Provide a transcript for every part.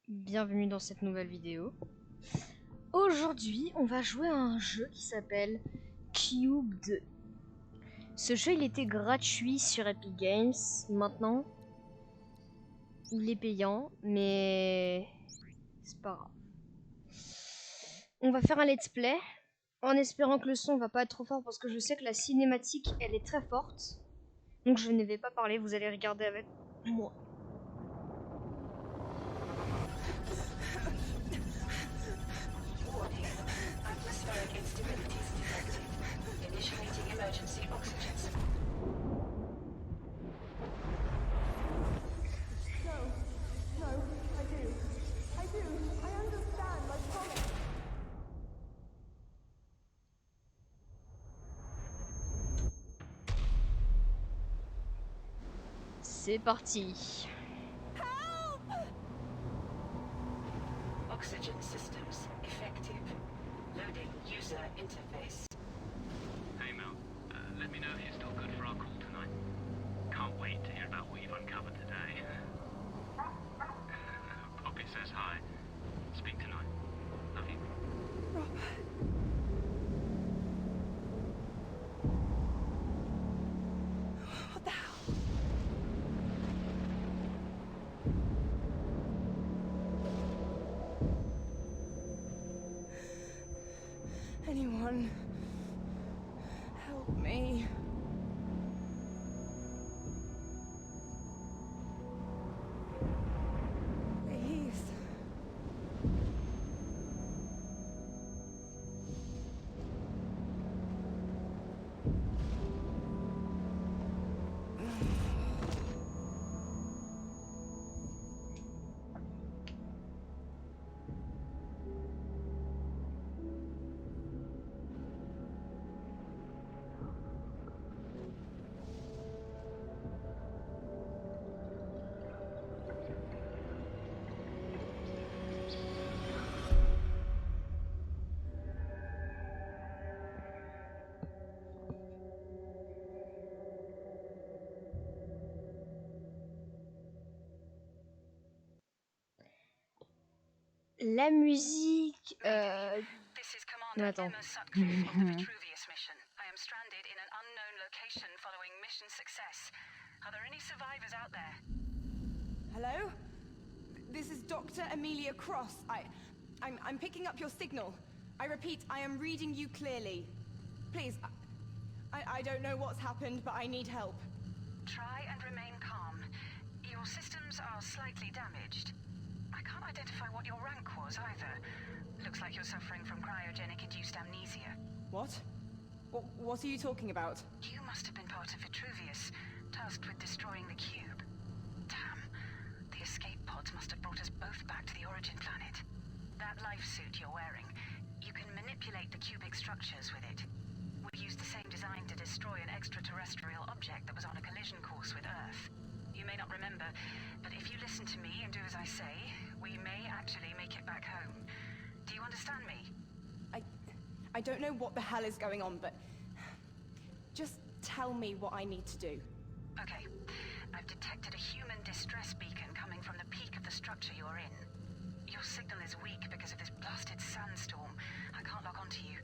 Bienvenue dans cette nouvelle vidéo. Aujourd'hui, on va jouer à un jeu qui s'appelle Cube 2. Ce jeu, il était gratuit sur Epic Games. Maintenant, il est payant, mais c'est pas grave. On va faire un let's play, en espérant que le son va pas être trop fort, parce que je sais que la cinématique, elle est très forte. Donc je ne vais pas parler, vous allez regarder avec moi. Atmospheric instabilities detected. Initiating emergency oxygen supply. No, I do. I understand, I promise. C'est parti. Oxygen systems effective. Loading user interface. Hey Mel, let me know if you're still good for our call tonight. Can't wait to hear about what you've uncovered today. Poppy says hi. Speak tonight. Love you. What the hell? Anyone, help me. Please. La musique... This is Commander Attends. Emma Sutcliffe of the Vitruvius mission. I am stranded in an unknown location following mission success. Are there any survivors out there? Hello? This is Dr. Amelia Cross. I'm picking up your signal. I repeat, I am reading you clearly. Please, I don't know what's happened, but I need help. Try and remain calm. Your systems are slightly damaged. I can't identify what your rank was either. Looks like you're suffering from cryogenic-induced amnesia. What? What are you talking about? You must have been part of Vitruvius, tasked with destroying the cube. Damn. The escape pods must have brought us both back to the origin planet. That life suit you're wearing, you can manipulate the cubic structures with it. We used the same design to destroy an extraterrestrial object that was on a collision course with Earth. You may not remember, but if you listen to me and do as I say, we may actually make it back home. Do you understand me? I don't know what the hell is going on, but just tell me what I need to do. Okay. I've detected a human distress beacon coming from the peak of the structure you're in. Your signal is weak because of this blasted sandstorm. I can't log on to you.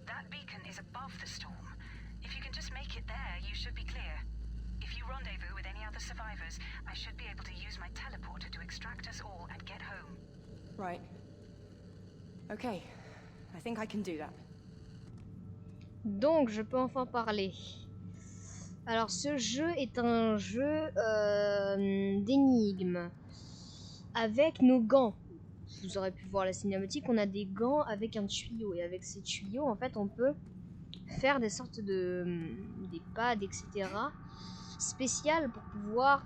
That beacon is above the storm. If you can just make it there, you should be clear. If you rendezvous with any other survivors, I should be able to use my teleporter to extract us all and get home. Right. Okay. I think I can do that. Donc, je peux enfin parler. Alors, ce jeu est un jeu d'énigmes. Avec nos gants. Vous aurez pu voir la cinématique, on a des gants avec un tuyau. Et avec ces tuyaux, en fait, on peut faire des sortes de... des pads, etc. spéciales pour pouvoir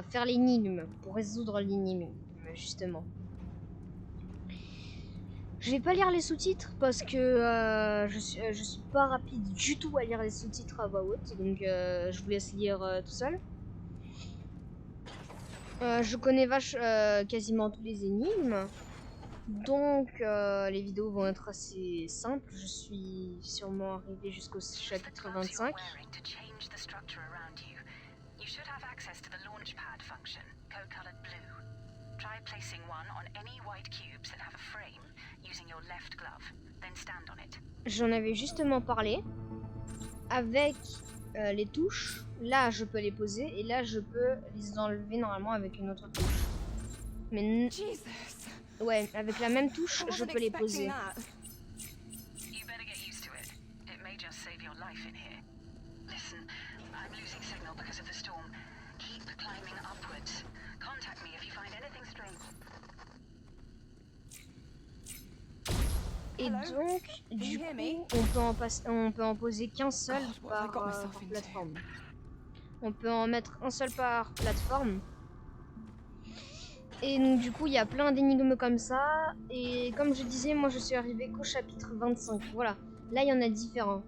faire l'énigme. Pour résoudre l'énigme, justement. Je vais pas lire les sous-titres parce que je suis pas rapide du tout à lire les sous-titres à voix haute, donc je vous laisse lire tout seul. Je connais quasiment tous les énigmes, donc les vidéos vont être assez simples. Je suis sûrement arrivé jusqu'au chapitre 25. You should have access to the launch pad function, code-colored blue. Try Try placing one on any white cubes that have a frame using your left glove, then stand on it. J'en avais justement parlé. Avec les touches, là je peux les poser et là je peux les enlever normalement avec une autre touche. Mais Jesus. ouais, avec la même touche, I je wasn't peux les poser. expecting that. You better get used to it. It may just save your life in here. Listen, I'm losing signal because of the storm. Keep climbing upwards. Contact me if you find anything strange. Et Hello? donc, Can du you hear me? coup, on peut en poser qu'un seul God, what have I got par myself into? plateforme. On peut en mettre un seul par plateforme. Et donc du coup, il y a plein d'énigmes comme ça. Et comme je disais, moi je suis arrivée qu'au chapitre 25. Voilà, là il y en a différents.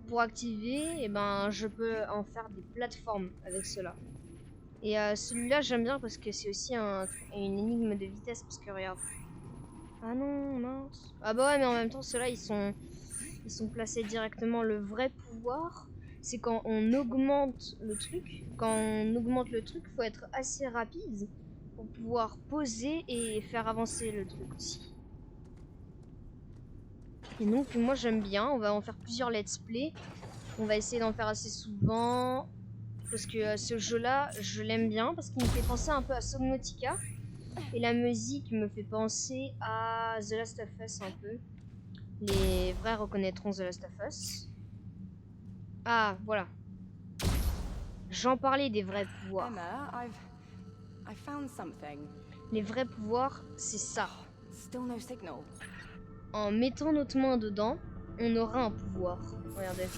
Pour activer, eh ben, je peux en faire des plateformes avec cela. Et celui-là, j'aime bien parce que c'est aussi une énigme de vitesse. Parce que regarde. Ah non, mince. Ah bah ouais, mais en même temps, ceux-là, ils sont placés directement. Le vrai pouvoir, c'est quand on augmente le truc. Quand on augmente le truc, faut être assez rapide pour pouvoir poser et faire avancer le truc aussi. Et donc, moi, j'aime bien. On va en faire plusieurs let's play. On va essayer d'en faire assez souvent. Parce que ce jeu-là, je l'aime bien. Parce qu'il me fait penser un peu à Subnautica. Et la musique me fait penser à The Last of Us un peu. Les vrais reconnaîtront The Last of Us. Ah, voilà. J'en parlais des vrais pouvoirs. Emma, I found something. Les vrais pouvoirs, c'est ça. Still no signal. En mettant notre main dedans, on aura un pouvoir. Regardez.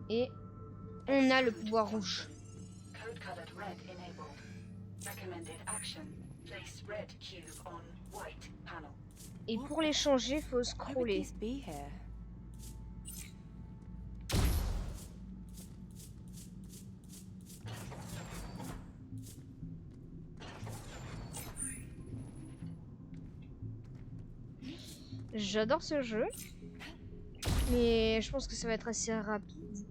Et on a le pouvoir rouge. Code colored red enabled. Recommended action. Place red cube on white panel. Et pour les changer, faut Why would scroller. these be here? J'adore ce jeu. Mais je pense que ça va être assez rapide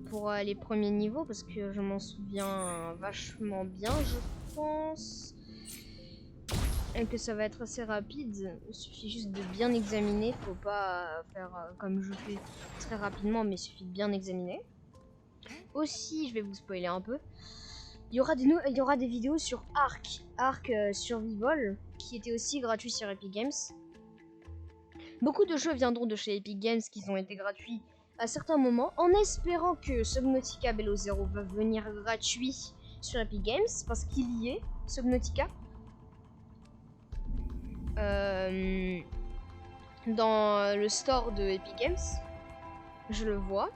pour les premiers niveaux parce que je m'en souviens vachement bien, je pense. Et que ça va être assez rapide. Il suffit juste de bien examiner. Faut pas faire comme je fais très rapidement, mais il suffit de bien examiner. Aussi, je vais vous spoiler un peu. Il y aura des vidéos sur Ark Survival, qui était aussi gratuit sur Epic Games. Beaucoup de jeux viendront de chez Epic Games qui ont été gratuits à certains moments, en espérant que Subnautica Below Zero va venir gratuit sur Epic Games, parce qu'il y est, Subnautica. Dans le store de Epic Games, je le vois.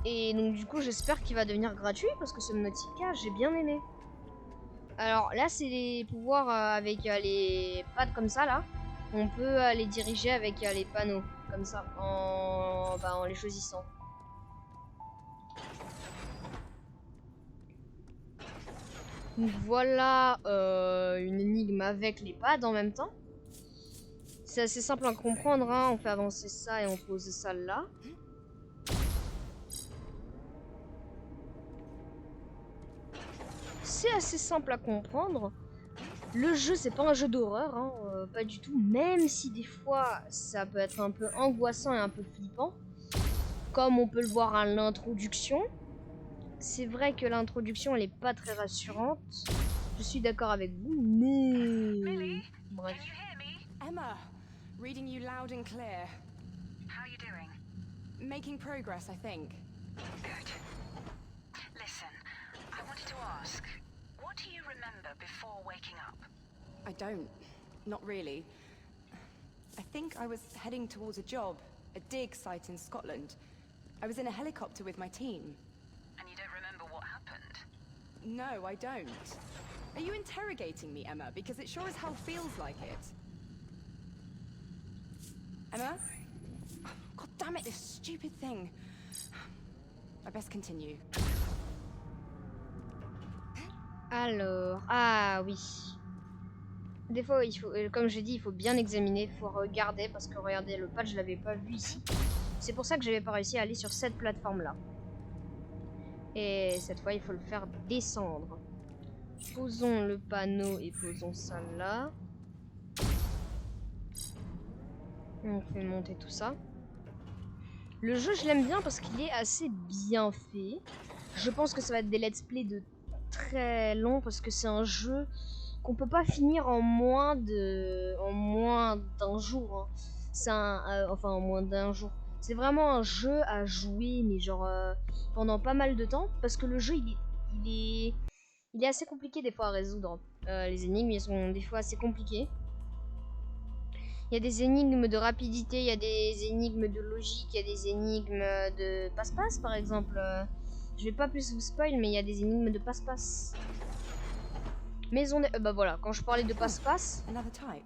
Et donc du coup j'espère qu'il va devenir gratuit parce que Subnautica j'ai bien aimé. Alors là c'est les pouvoirs avec les pads comme ça là. On peut les diriger avec les panneaux comme ça en les choisissant. Donc voilà une énigme avec les pads en même temps. C'est assez simple à comprendre, hein. On fait avancer ça et on pose ça là. C'est assez simple à comprendre. Le jeu, c'est pas un jeu d'horreur, hein, pas du tout. Même si des fois, ça peut être un peu angoissant et un peu flippant. Comme on peut le voir à l'introduction. C'est vrai que l'introduction, elle est pas très rassurante. Je suis d'accord avec vous, mais... Bref. Can you hear me? Emma, reading you loud and clear. How are you doing? Making progress, I think. Good. Listen, I wanted to ask, what do you remember before waking up? I don't. Not really. I think I was heading towards a job, a dig site in Scotland. I was in a helicopter with my team. And you don't remember what happened? No, I don't. Are you interrogating me, Emma? Because it sure as hell feels like it. Emma? God damn it, this stupid thing. I best continue. Alors, ah oui. Des fois, il faut, comme j'ai dit, il faut bien examiner, il faut regarder parce que regardez, le patch, je l'avais pas vu ici. C'est pour ça que j'avais pas réussi à aller sur cette plateforme-là. Et cette fois, il faut le faire descendre. Posons le panneau et posons ça là. On fait monter tout ça. Le jeu, je l'aime bien parce qu'il est assez bien fait. Je pense que ça va être des let's play de très longs parce que c'est un jeu qu'on peut pas finir en moins d'un jour. Hein. C'est enfin en moins d'un jour. C'est vraiment un jeu à jouer, mais genre pendant pas mal de temps, parce que le jeu il est assez compliqué des fois à résoudre. Les énigmes, ils sont des fois assez compliquées. Il y a des énigmes de rapidité, il y a des énigmes de logique, il y a des énigmes de passe-passe par exemple. Je vais pas plus vous spoil, mais il y a des énigmes de passe-passe. Maison des... bah voilà, quand je parlais de passe-passe, Another type.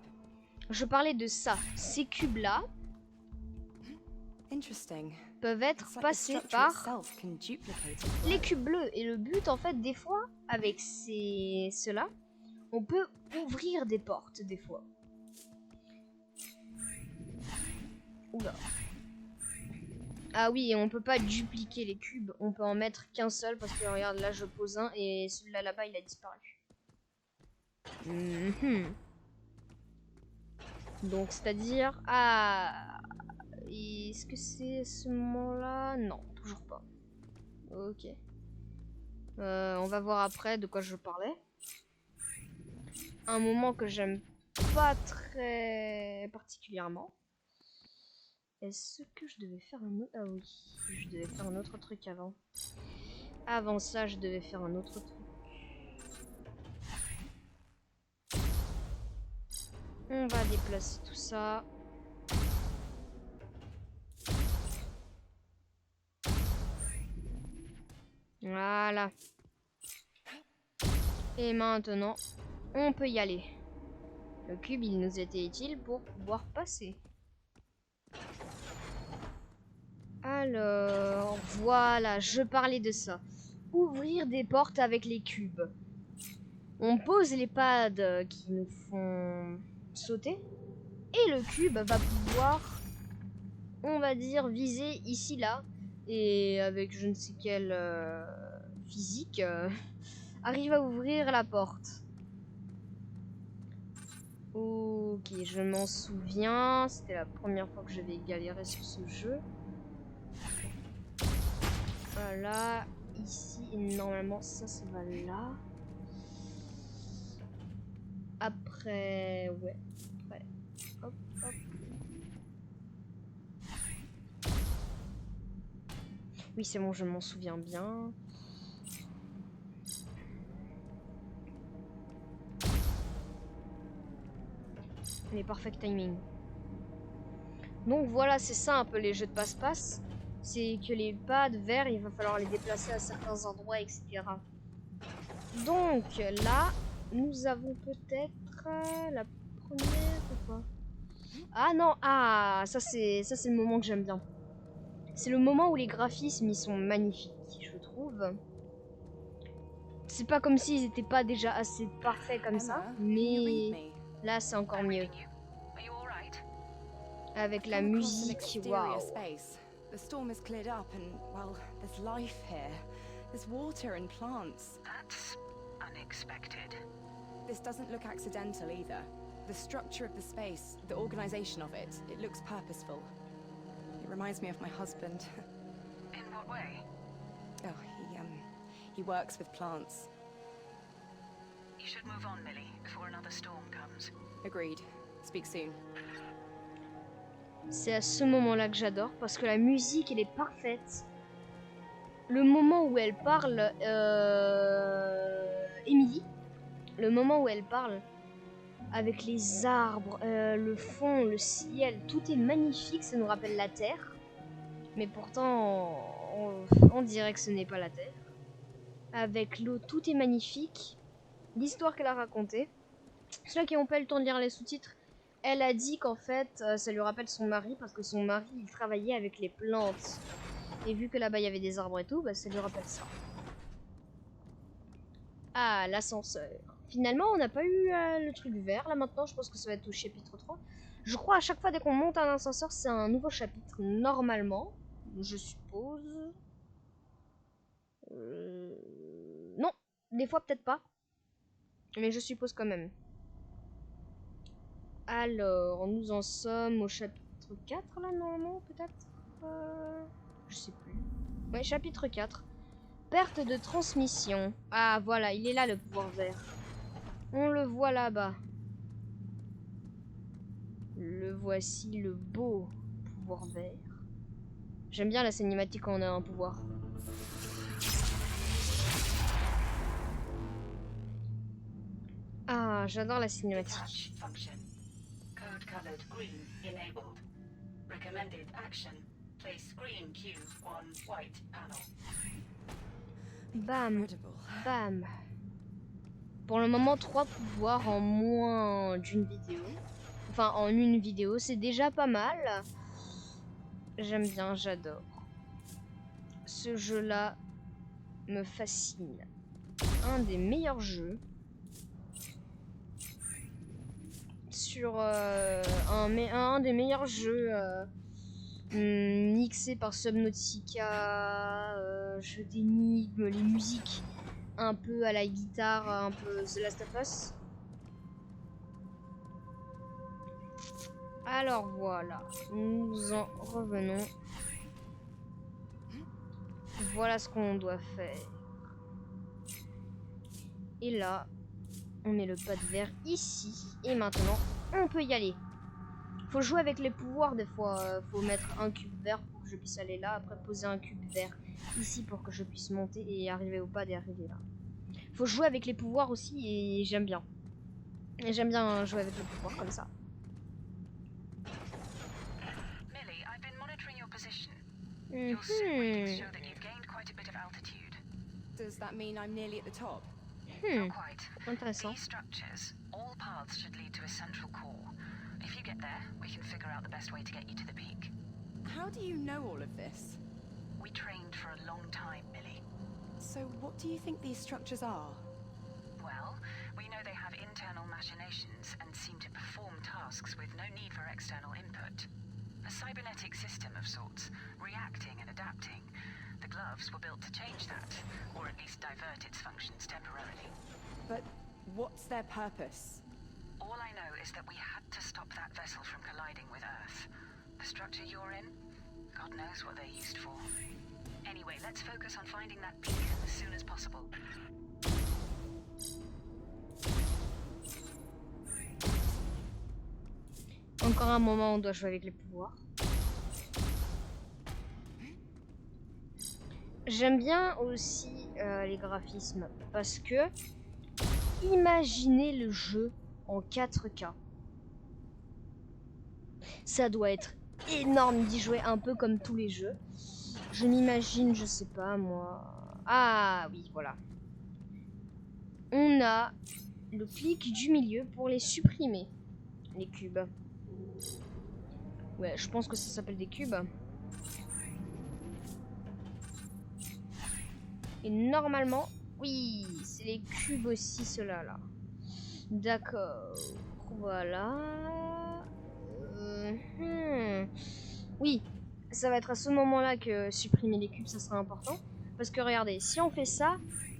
je parlais de ça. Ces cubes-là Interesting. peuvent être It's like the passés structure par itself can duplicate it. les cubes bleus. Et le but, en fait, des fois, avec ceux-là, on peut ouvrir des portes, des fois. Oula. Ah oui, et on peut pas dupliquer les cubes. On peut en mettre qu'un seul, parce que regarde, là, je pose un, et celui-là, là-bas, il a disparu. Donc, c'est-à-dire... Ah... Est-ce que c'est à ce moment-là? Non, toujours pas. Ok. On va voir après de quoi je parlais. Un moment que j'aime pas très particulièrement. Est-ce que je devais faire un autre... Ah oui, je devais faire un autre truc avant. Avant ça, je devais faire un autre truc. On va déplacer tout ça. Voilà. Et maintenant, on peut y aller. Le cube, il nous était utile pour pouvoir passer. Alors, voilà, je parlais de ça. Ouvrir des portes avec les cubes. On pose les pads qui nous font sauter. Et le cube va pouvoir, on va dire, viser ici, là. Et avec je ne sais quelle physique, arrive à ouvrir la porte. Ok, je m'en souviens. C'était la première fois que j'avais galéré sur ce jeu. Voilà, ici, et normalement, ça va là. Après, ouais. Après, hop, hop. Oui, c'est bon, je m'en souviens bien. Les perfect timing. Donc voilà, c'est ça un peu les jeux de passe-passe. C'est que les pads verts, il va falloir les déplacer à certains endroits, etc. Donc là, nous avons peut-être la première ou pas? Ah non, ah, ça c'est le moment que j'aime bien. C'est le moment où les graphismes ils sont magnifiques, je trouve. C'est pas comme s'ils étaient pas déjà assez parfaits comme ça, Emma, can you read mais me? là c'est encore I'm mieux. reading you. Are you all right? Avec la Come across an musique, exterior waouh. space. The storm has cleared up and, well, there's life here. There's water and plants. That's unexpected. This doesn't look accidental either. The structure of the space, the organization of it, it looks purposeful. It reminds me of my husband. In what way? Oh, he works with plants. You should move on, Millie, before another storm comes. Agreed. Speak soon. C'est à ce moment-là que j'adore parce que la musique elle est parfaite. Le moment où elle parle, Emily, le moment où elle parle avec les arbres, le fond, le ciel, tout est magnifique, ça nous rappelle la Terre. Mais pourtant, on dirait que ce n'est pas la Terre. Avec l'eau, tout est magnifique. L'histoire qu'elle a racontée. Ceux qui n'ont pas eu le temps de lire les sous-titres, elle a dit qu'en fait, ça lui rappelle son mari, parce que son mari, il travaillait avec les plantes. Et vu que là-bas, il y avait des arbres et tout, bah, ça lui rappelle ça. Ah, l'ascenseur. Finalement, on n'a pas eu le truc vert. Là, maintenant, je pense que ça va être au chapitre 3. Je crois à chaque fois, dès qu'on monte un ascenseur, c'est un nouveau chapitre, normalement. Je suppose. Des fois, peut-être pas. Mais je suppose quand même. Alors, nous en sommes au chapitre 4, là, normalement, peut-être je sais plus. Ouais, chapitre 4. Perte de transmission. Ah, voilà, il est là, le pouvoir vert. On le voit là-bas. Le voici, le beau pouvoir vert. J'aime bien la cinématique quand on a un pouvoir. Ah, j'adore la cinématique. Detach function. Code colored green enabled. Recommended action. Place green cube on white panel. Bam, Incredible. bam. Pour le moment, 3 pouvoirs en moins d'une vidéo. Enfin, en une vidéo, c'est déjà pas mal. J'aime bien, j'adore. Ce jeu-là me fascine. Un des meilleurs jeux. Sur un des meilleurs jeux mixés par Subnautica, jeux d'énigmes, les musiques un peu à la guitare, un peu The Last of Us. Alors voilà, nous en revenons. Voilà ce qu'on doit faire. Et là, on met le pad vert ici. Et maintenant, on peut y aller. Faut jouer avec les pouvoirs des fois. Faut mettre un cube vert pour que je puisse aller là. Après, poser un cube vert ici pour que je puisse monter et arriver au pad et arriver là. Faut jouer avec les pouvoirs aussi et j'aime bien. Et j'aime bien jouer avec les pouvoirs comme ça. Millie, I've been monitoring your position. Your suit readings show that you've gained quite a bit of altitude. Does that mean I'm nearly at the top? Not quite. Intéressant. These structures, all paths should lead to a central core. If you get there, we can figure out the best way to get you to the peak. How do you know all of this? We trained for a long time, Millie. So what do you think these structures are? Well, we know they have internal machinations and seem to perform tasks with no need for external input. A cybernetic system of sorts, reacting and adapting. The gloves were built to change that, or at least divert its functions temporarily. But what's their purpose? All I know is that we had to stop that vessel from colliding with Earth. The structure you're in, God knows what they're used for. Anyway, let's focus on finding that peak as soon as possible. Encore un moment, on doit jouer avec les pouvoirs. J'aime bien aussi les graphismes parce que imaginez le jeu en 4K. Ça doit être énorme d'y jouer un peu comme tous les jeux. Je m'imagine, je sais pas moi. Ah oui, voilà. On a le clic du milieu pour les supprimer, les cubes. Ouais, je pense que ça s'appelle des cubes. Et normalement, oui, c'est les cubes aussi, ceux-là, là. D'accord. Voilà. Oui, ça va être à ce moment-là que supprimer les cubes, ça sera important. Parce que regardez, si on fait ça,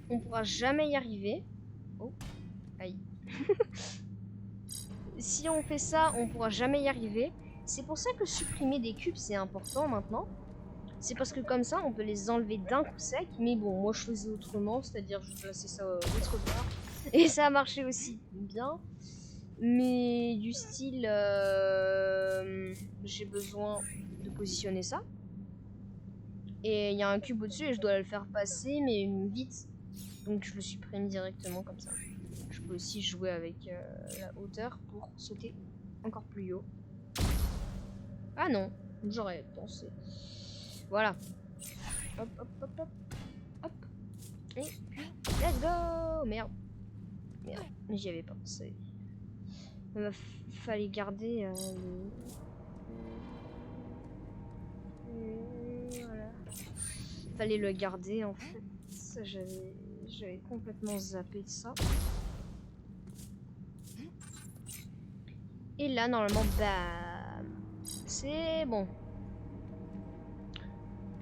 on pourra jamais y arriver. Oh, aïe. Si on fait ça, on pourra jamais y arriver. C'est pour ça que supprimer des cubes, c'est important maintenant. C'est parce que comme ça, on peut les enlever d'un coup sec. Mais bon, moi je faisais autrement, c'est-à-dire je plaçais ça autre part. Et ça a marché aussi bien. Mais du style, j'ai besoin de positionner ça. Et il y a un cube au-dessus et je dois le faire passer, mais vite. Donc je le supprime directement comme ça. Je peux aussi jouer avec la hauteur pour sauter encore plus haut. Ah non, j'aurais pensé. Voilà. Hop, hop, hop, hop. Hop. Et puis, let's go. Merde. Merde, j'y avais pensé. Fallait garder voilà. Fallait le garder en fait. J'avais complètement zappé de ça. Et là normalement bam. C'est bon.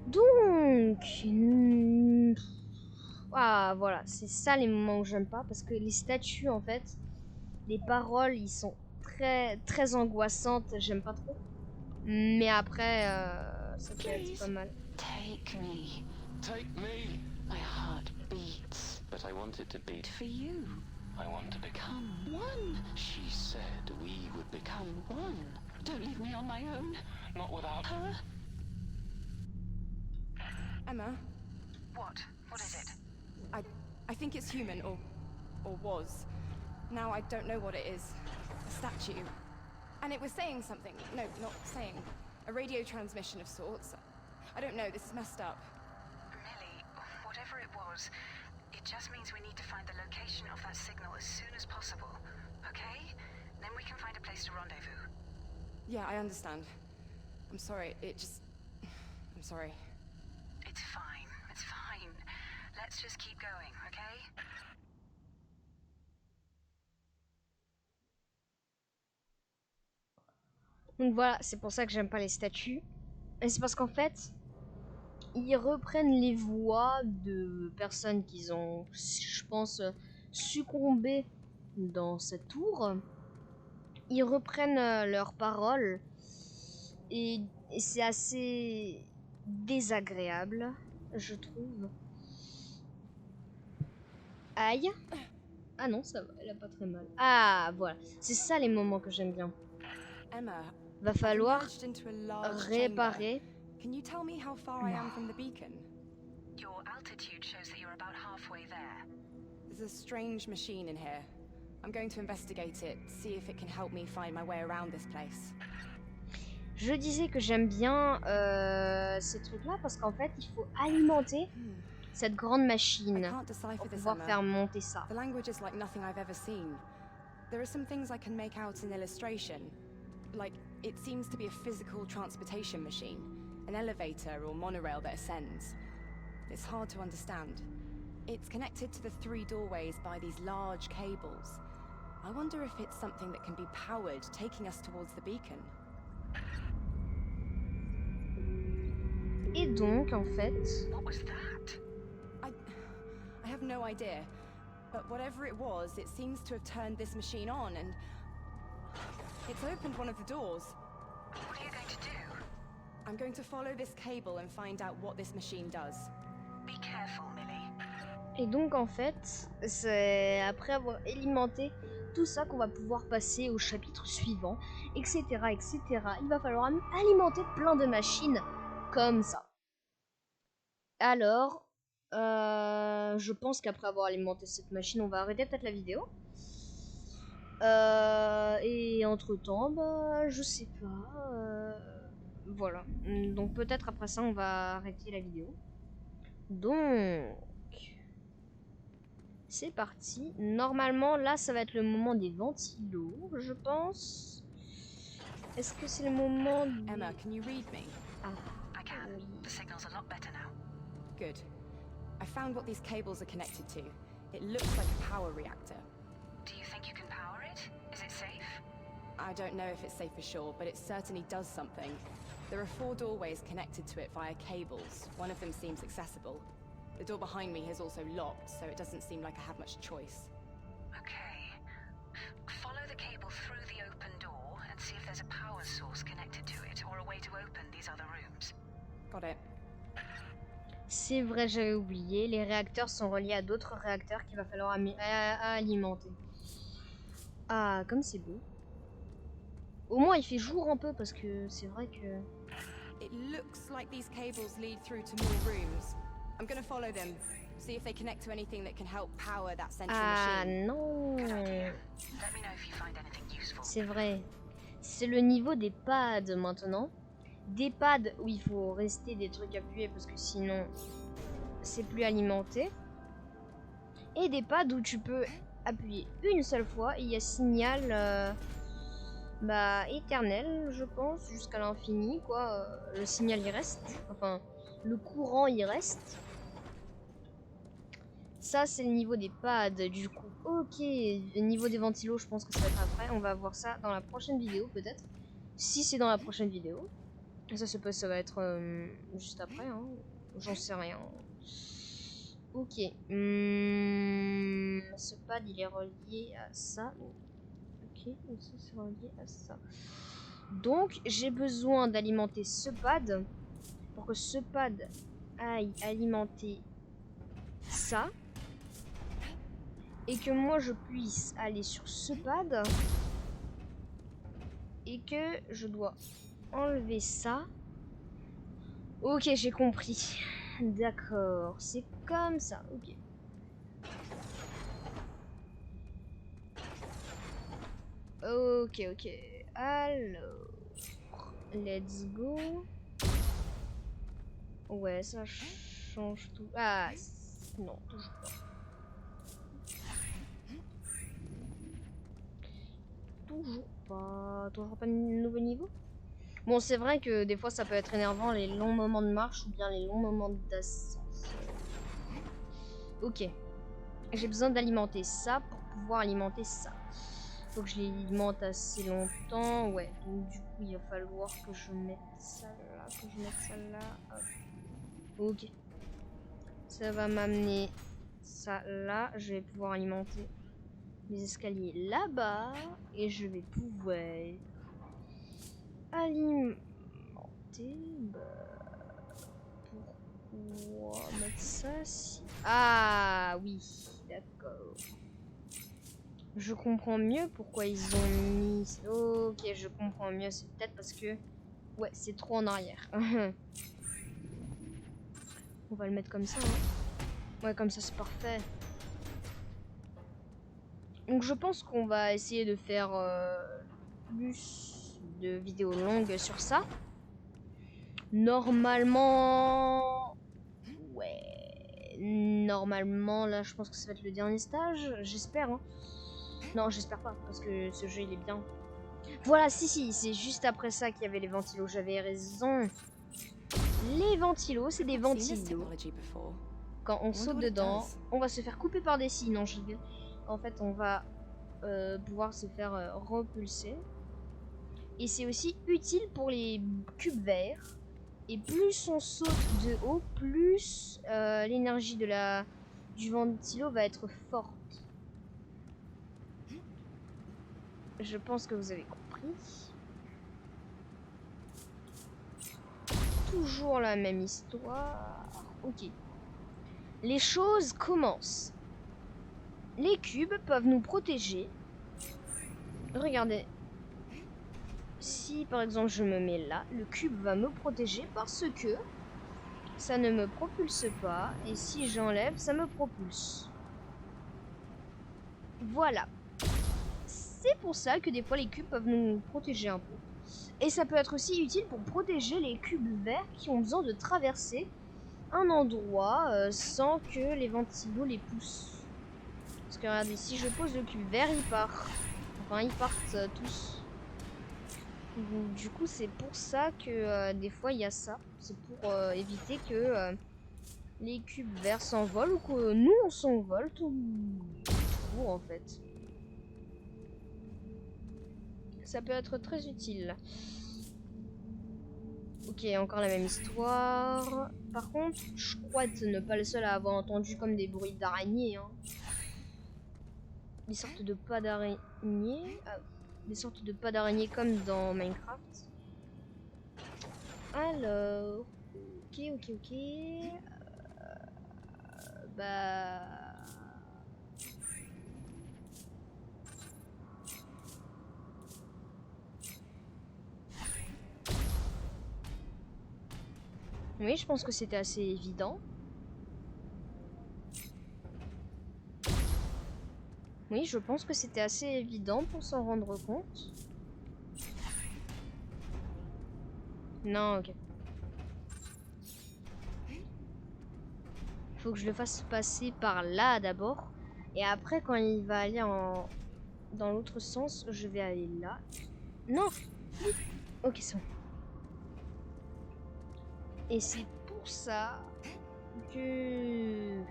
Donc Ah, voilà, c'est ça les moments où j'aime pas, parce que les statues, en fait, les paroles, ils sont très angoissantes, j'aime pas trop. Mais après, ça peut être pas mal. Take me. Take me! My heart beats. But I want it to beat. For you. I want to become. Come one. She said we would become. Come one. Don't leave me on my own. Not without. Her. Emma, What? What is it? I think it's human, or was. Now I don't know what it is. A statue. And it was saying something. No, not saying. A radio transmission of sorts. I don't know, this is messed up. Millie, whatever it was, it just means we need to find the location of that signal as soon as possible. Okay? Then we can find a place to rendezvous. Yeah, I understand. I'm sorry, I'm sorry. It's fine. It's fine. Let's just keep going, okay? Donc voilà, c'est pour ça que j'aime pas les statues. Et c'est parce qu'en fait, ils reprennent les voix de personnes qui ont, je pense, succombé dans cette tour. Ils reprennent leurs paroles. Et c'est assez désagréable, je trouve. Aïe. Ah non, ça va, elle a pas très mal. Ah, voilà. C'est ça les moments que j'aime bien. Emma, Va falloir merged into a large réparer. chamber. Can you tell me how far I am from the beacon? Your altitude shows that you're about halfway there. There's a strange machine in here. I'm going to investigate it, see if it can help me find my way around this place. Je disais que j'aime bien ces trucs-là parce qu'en fait, il faut alimenter cette grande I machine can't decipher pour this, pouvoir Emma. faire monter ça. The language is like nothing I've ever seen. There are some things I can make out in illustration. Like, it seems to be a physical transportation machine. An elevator or monorail that ascends. It's hard to understand. It's connected to the 3 doorways by these large cables. I wonder if it's something that can be powered, taking us towards the beacon. Et donc, en fait, What was that? I have no idea. But whatever it was, it seems to have turned this machine on and... It's opened one of the doors. What are you going to do? I'm going to follow this cable and find out what this machine does. Be careful, Millie. et donc en fait, c'est après avoir alimenté tout ça qu'on va pouvoir passer au chapitre suivant, etc., etc. Il va falloir alimenter plein de machines comme ça. Alors, je pense qu'après avoir alimenté cette machine, on va arrêter peut-être la vidéo. Et entre-temps, bah, je sais pas. Voilà. Donc peut-être après ça, on va arrêter la vidéo. Donc, c'est parti. Normalement, là, ça va être le moment des ventilos, je pense. Est-ce que c'est le moment... Emma, can you read me? Ah, I can. oui. The signal's a lot better now. Good. I found what these cables are connected to. It looks like a power reactor. Do you think you can power it? Is it safe? I don't know if it's safe for sure, but it certainly does something. There are 4 doorways connected to it via cables. One of them seems accessible. The door behind me is also locked, so it doesn't seem like I have much choice. Okay. Follow the cable through the open door and see if there's a power source connected to it or a way to open these other rooms. Got it. C'est vrai, j'avais oublié. Les réacteurs sont reliés à d'autres réacteurs qu'il va falloir alimenter. Ah, comme c'est beau. Au moins, il fait jour un peu parce que c'est vrai que... It looks like these cables lead through to more rooms. I'm gonna follow them, see if they connect to anything that can help power that central Ah machine. non, Good idea. Let me know if you find anything useful. c'est vrai. C'est le niveau des pads maintenant. Des pads où il faut rester des trucs appuyés parce que sinon c'est plus alimenté. Et des pads où tu peux appuyer une seule fois et il y a signal éternel, je pense, jusqu'à l'infini quoi. Le signal il reste, enfin le courant il reste. Ça c'est le niveau des pads du coup. Ok, le niveau des ventilos je pense que ça va être après. On va voir ça dans la prochaine vidéo peut-être. Si c'est dans la prochaine vidéo. Ça se peut, ça va être juste après, hein. J'en sais rien. Ok. Ce pad, il est relié à ça. Ok, ça c'est relié à ça. Donc, j'ai besoin d'alimenter ce pad pour que ce pad aille alimenter ça. Et que moi, je puisse aller sur ce pad. Et que je dois enlever ça. Ok, j'ai compris. D'accord, c'est comme ça. Ok. Ok, ok. Alors, let's go. Ouais, ça change tout. Ah, non, toujours pas. Toujours pas de nouveau niveau. Bon, c'est vrai que des fois ça peut être énervant les longs moments de marche ou bien les longs moments d'ascenseur. Ok. J'ai besoin d'alimenter ça pour pouvoir alimenter ça. Faut que je l'alimente assez longtemps. Ouais, donc du coup il va falloir que je mette ça là, que je mette ça là. Hop. Ok. Ça va m'amener ça là. Je vais pouvoir alimenter les escaliers là-bas. Et je vais pouvoir alimenter. Pourquoi mettre ça si... Ah oui, d'accord. Je comprends mieux pourquoi ils ont mis... Ok, je comprends mieux. C'est peut-être parce que... Ouais, c'est trop en arrière. On va le mettre comme ça. Hein. Ouais, comme ça, c'est parfait. Donc, je pense qu'on va essayer de faire plus de vidéos longues sur ça. Normalement... Ouais... Normalement, là, je pense que ça va être le dernier stage. J'espère, hein. Non, j'espère pas, parce que ce jeu, il est bien. Voilà, si, c'est juste après ça qu'il y avait les ventilos. J'avais raison. Les ventilos, c'est des ventilos. Quand on saute dedans, on va se faire couper par des scies. Non, je rigole. En fait, on va pouvoir se faire repulser. Et c'est aussi utile pour les cubes verts. Et plus on saute de haut, plus l'énergie du ventilo va être forte. Je pense que vous avez compris. Toujours la même histoire. Ok. Les choses commencent. Les cubes peuvent nous protéger. Regardez. Si par exemple je me mets là, le cube va me protéger parce que ça ne me propulse pas. Et si j'enlève, ça me propulse. Voilà. C'est pour ça que des fois les cubes peuvent nous protéger un peu. Et ça peut être aussi utile pour protéger les cubes verts qui ont besoin de traverser un endroit sans que les ventilos les poussent. Parce que regardez, si je pose le cube vert, il part. Enfin, ils partent tous. Du coup, c'est pour ça que des fois il y a ça. C'est pour éviter que les cubes verts s'envolent ou que nous on s'envole tout court en fait. Ça peut être très utile. Ok, encore la même histoire. Par contre, je crois être ne pas le seul à avoir entendu comme des bruits d'araignées. Hein. Des sortes de pas d'araignées. Ah, des sortes de pas d'araignées comme dans Minecraft. Alors. Ok. Bah. Oui, je pense que c'était assez évident. Oui, je pense que c'était assez évident pour s'en rendre compte. Non, ok. Faut que je le fasse passer par là d'abord. Et après, quand il va aller dans l'autre sens, je vais aller là. Non! Ok, c'est bon. Et c'est pour ça que...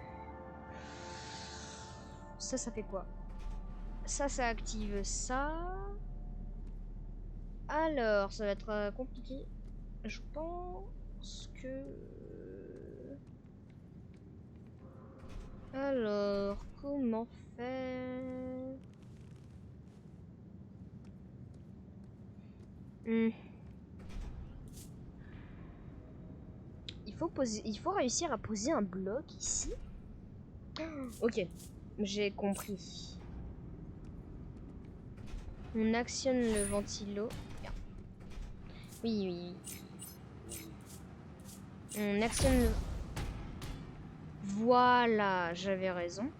Ça fait quoi? Ça active ça. Alors, ça va être compliqué. Je pense que... Alors, comment faire? Il faut réussir à poser un bloc ici. Ok, j'ai compris. On actionne le ventilo. Oui. On actionne le... Voilà, j'avais raison.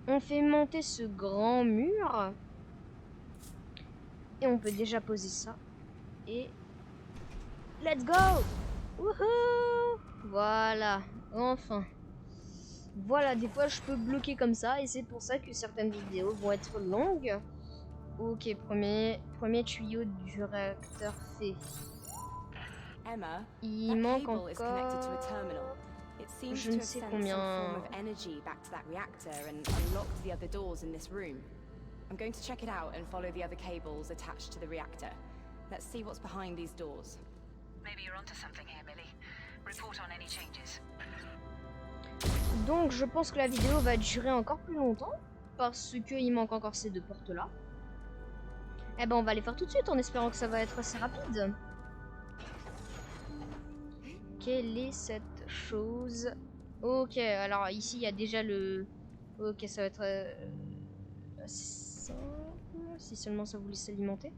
On fait monter ce grand mur. Et on peut déjà poser ça. Et... Let's go! Wouhou! Voilà, enfin. Voilà, des fois je peux bloquer comme ça. Et c'est pour ça que certaines vidéos vont être longues. Ok, premier tuyau du réacteur fait. Emma, Il that manque cable is connected to a encore... terminal. It seems Je to ne have sais sent combien. some form of energy back to that reactor and unlocked the other doors in this room. I'm going to check it out and follow the other cables attached to the reactor. Let's see what's behind these doors. Maybe you're onto something here, Millie. Report on any changes. Donc je pense que la vidéo va durer encore plus longtemps. Parce qu'il manque encore ces deux portes là. Eh ben on va les faire tout de suite en espérant que ça va être assez rapide. Quelle est cette chose? Ok, alors ici il y a déjà le... Ok, ça va être... simple, si seulement ça voulait s'alimenter.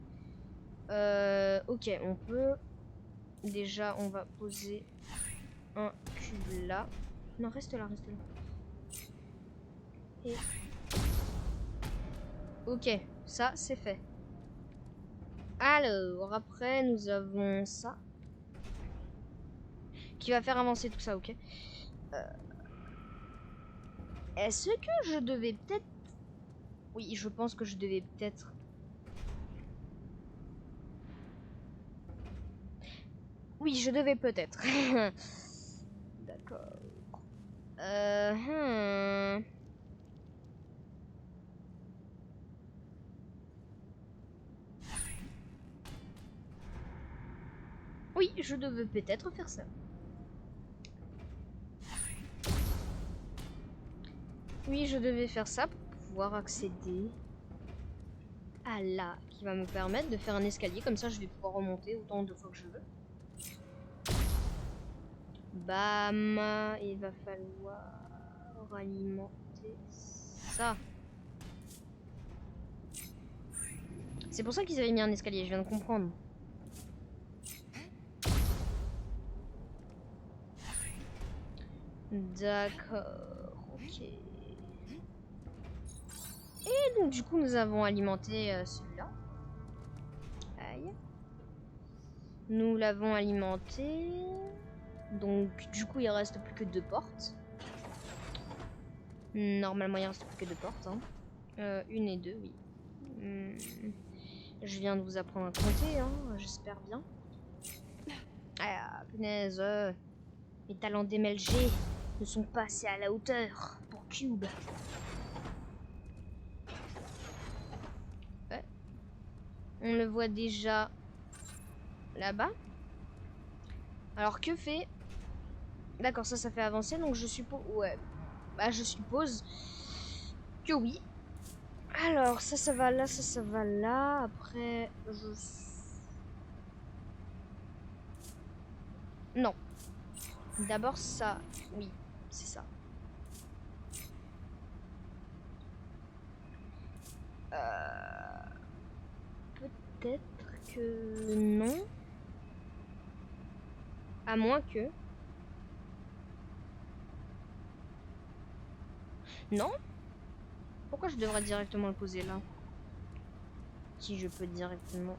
Ok, on peut... Déjà, on va poser un cube là. Non, reste là, reste là. Et... Ok, ça c'est fait. Alors, après nous avons ça. Qui va faire avancer tout ça, ok. Est-ce que je devais peut-être... Oui, je pense que je devais peut-être... Oui, je devais peut-être. D'accord. Oui, je devais peut-être faire ça. Oui, je devais faire ça pour pouvoir accéder à là, qui va me permettre de faire un escalier. Comme ça, je vais pouvoir remonter autant de fois que je veux. Bam, il va falloir alimenter ça. C'est pour ça qu'ils avaient mis un escalier, je viens de comprendre. D'accord, ok. Et donc du coup nous avons alimenté celui-là. Aïe. Nous l'avons alimenté. Donc du coup il reste plus que 2 portes. Normalement il reste plus que 2 portes. Hein. 1 et 2, oui. Je viens de vous apprendre à compter, hein, j'espère bien. Ah, punaise. Les talents d'MLG ne sont pas assez à la hauteur pour Cube. Ouais. On le voit déjà là-bas. Alors que fait... D'accord, ça fait avancer, donc je suppose... Ouais. Bah je suppose que oui. Alors, ça va là, ça va là. Après, je... Non. D'abord ça. Oui, c'est ça. Peut-être que non. À moins que... Non? Pourquoi je devrais directement le poser là? Si je peux directement...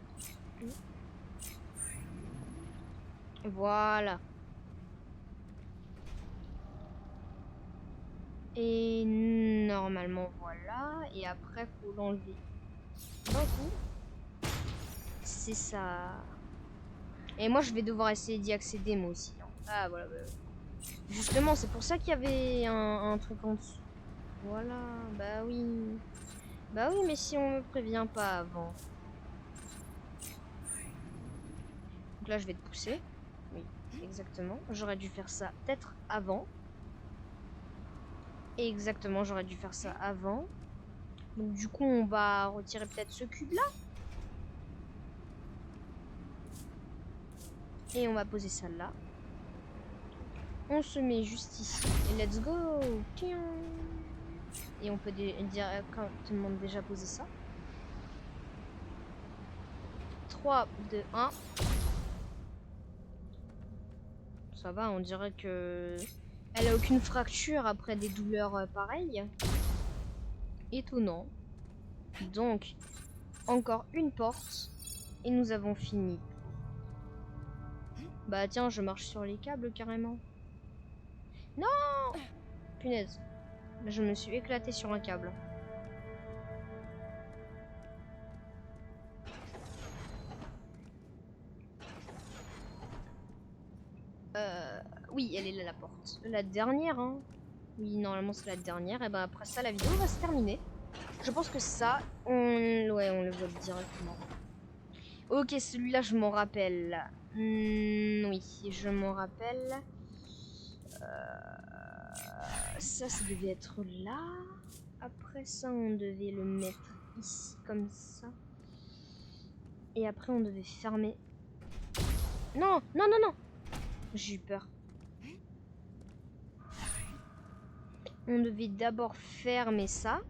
Voilà. Et normalement voilà. Et après faut l'enlever d'un coup. C'est ça. Et moi je vais devoir essayer d'y accéder moi aussi. Ah voilà. Justement c'est pour ça qu'il y avait un truc en dessous. Voilà. Bah oui. Bah oui mais si on me prévient pas avant. Donc là je vais te pousser. Oui exactement. J'aurais dû faire ça peut-être avant. Exactement, j'aurais dû faire ça avant. Donc du coup, on va retirer peut-être ce cube-là. Et on va poser ça là. On se met juste ici. Et let's go. Tiens. Et on peut directement déjà poser ça. 3, 2, 1. Ça va, on dirait que elle a aucune fracture après des douleurs pareilles. Étonnant. Donc, encore une porte. Et nous avons fini. Bah tiens, je marche sur les câbles carrément. Non! Punaise. Je me suis éclatée sur un câble. Oui, elle est là la porte. La dernière, hein. Oui, normalement c'est la dernière. Et ben après ça, la vidéo va se terminer. Je pense que ça, on le voit directement. Ok, celui-là, je m'en rappelle. Oui, je m'en rappelle. Ça devait être là. Après ça, on devait le mettre ici, comme ça. Et après, on devait fermer. Non, non, non, non. J'ai eu peur. On devait d'abord fermer ça.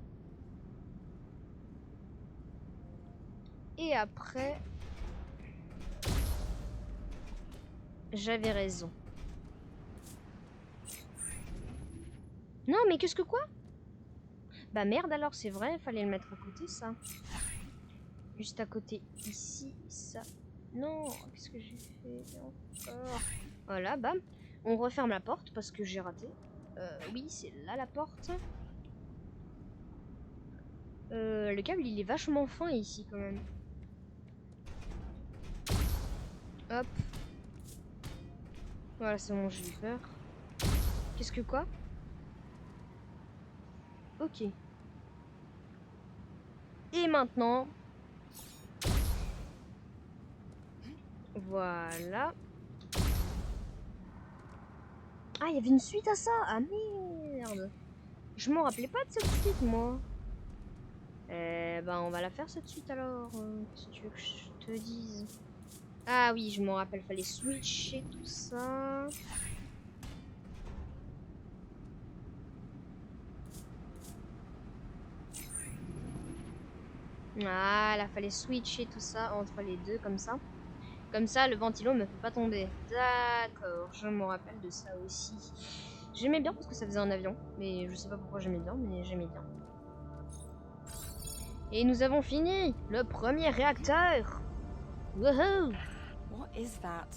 Et après... J'avais raison. Non, mais qu'est-ce que quoi? Bah merde alors, c'est vrai, fallait le mettre à côté, ça. Juste à côté, ici, ça. Non, qu'est-ce que j'ai fait encore? Voilà, bam. On referme la porte parce que j'ai raté. Oui, c'est là la porte. Le câble, il est vachement fin ici, quand même. Hop. Voilà, c'est bon, j'ai eu peur. Qu'est-ce que quoi? Ok. Et maintenant... Voilà. Ah, il y avait une suite à ça. Ah merde. Je m'en rappelais pas de cette suite, moi. Ben, on va la faire cette suite alors. Si tu veux que je te dise. Ah oui, je m'en rappelle. Fallait switcher tout ça. Voilà, fallait switcher tout ça entre les deux comme ça. Comme ça, le ventilo me fait pas tomber. D'accord, je me rappelle de ça aussi. J'aimais bien parce que ça faisait un avion. Mais je sais pas pourquoi j'aimais bien, mais j'aimais bien. Et nous avons fini le premier réacteur. Woohoo! What is that?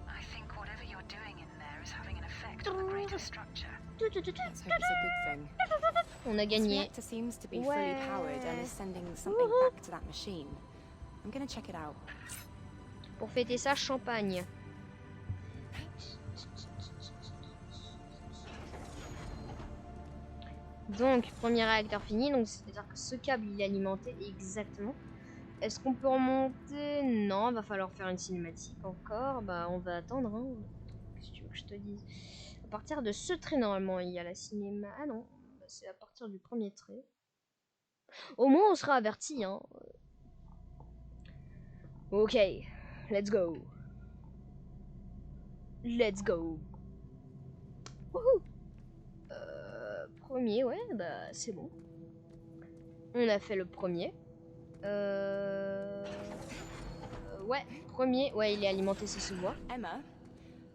I think whatever you're doing in there is having an effect on the greater structure. Let's hope it's a good thing. On a This gagné. reactor seems to be fully powered and is sending something back to that machine. I'm gonna check it out. Pour fêter ça, champagne. Donc, premier réacteur fini. Donc, c'est-à-dire que ce câble, il est alimenté exactement. Est-ce qu'on peut remonter? Non, va falloir faire une cinématique encore. Bah, on va attendre. Hein. Qu'est-ce que tu veux que je te dise? À partir de ce trait, normalement, il y a la cinéma. Ah non, c'est à partir du premier trait. Au moins, on sera averti. Hein. Ok, let's go. Let's go. Wouhou. Premier, ouais, bah c'est bon. On a fait le premier. Ouais, premier, ouais, il est alimenté, ça se voit. Emma,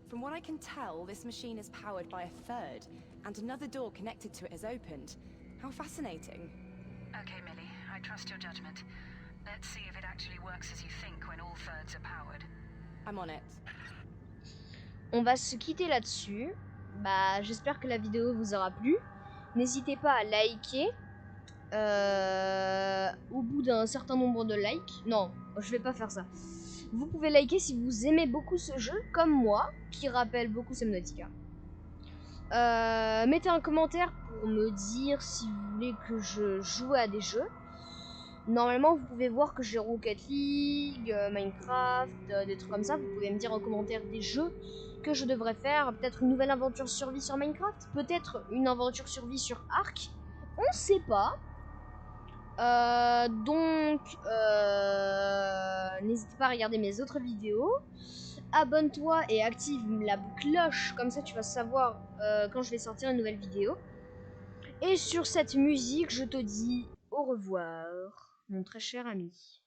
from what I can tell, this machine is powered by a third, and another door connected to it has opened. How fascinating. Okay, Millie, I trust your judgment. Let's see if it actually works as you think when all thirds are powered. I'm on it. On va se quitter là-dessus. Bah, j'espère que la vidéo vous aura plu. N'hésitez pas à liker. Au bout d'un certain nombre de likes. Non, je vais pas faire ça. Vous pouvez liker si vous aimez beaucoup ce jeu, comme moi, qui rappelle beaucoup Subnautica. Mettez un commentaire pour me dire si vous voulez que je joue à des jeux. Normalement, vous pouvez voir que j'ai Rocket League, Minecraft, des trucs comme ça. Vous pouvez me dire en commentaire des jeux que je devrais faire. Peut-être une nouvelle aventure survie sur Minecraft. Peut-être une aventure survie sur Ark. On sait pas. N'hésite pas à regarder mes autres vidéos. Abonne-toi et active la cloche, comme ça tu vas savoir quand je vais sortir une nouvelle vidéo. Et sur cette musique, je te dis au revoir, mon très cher ami.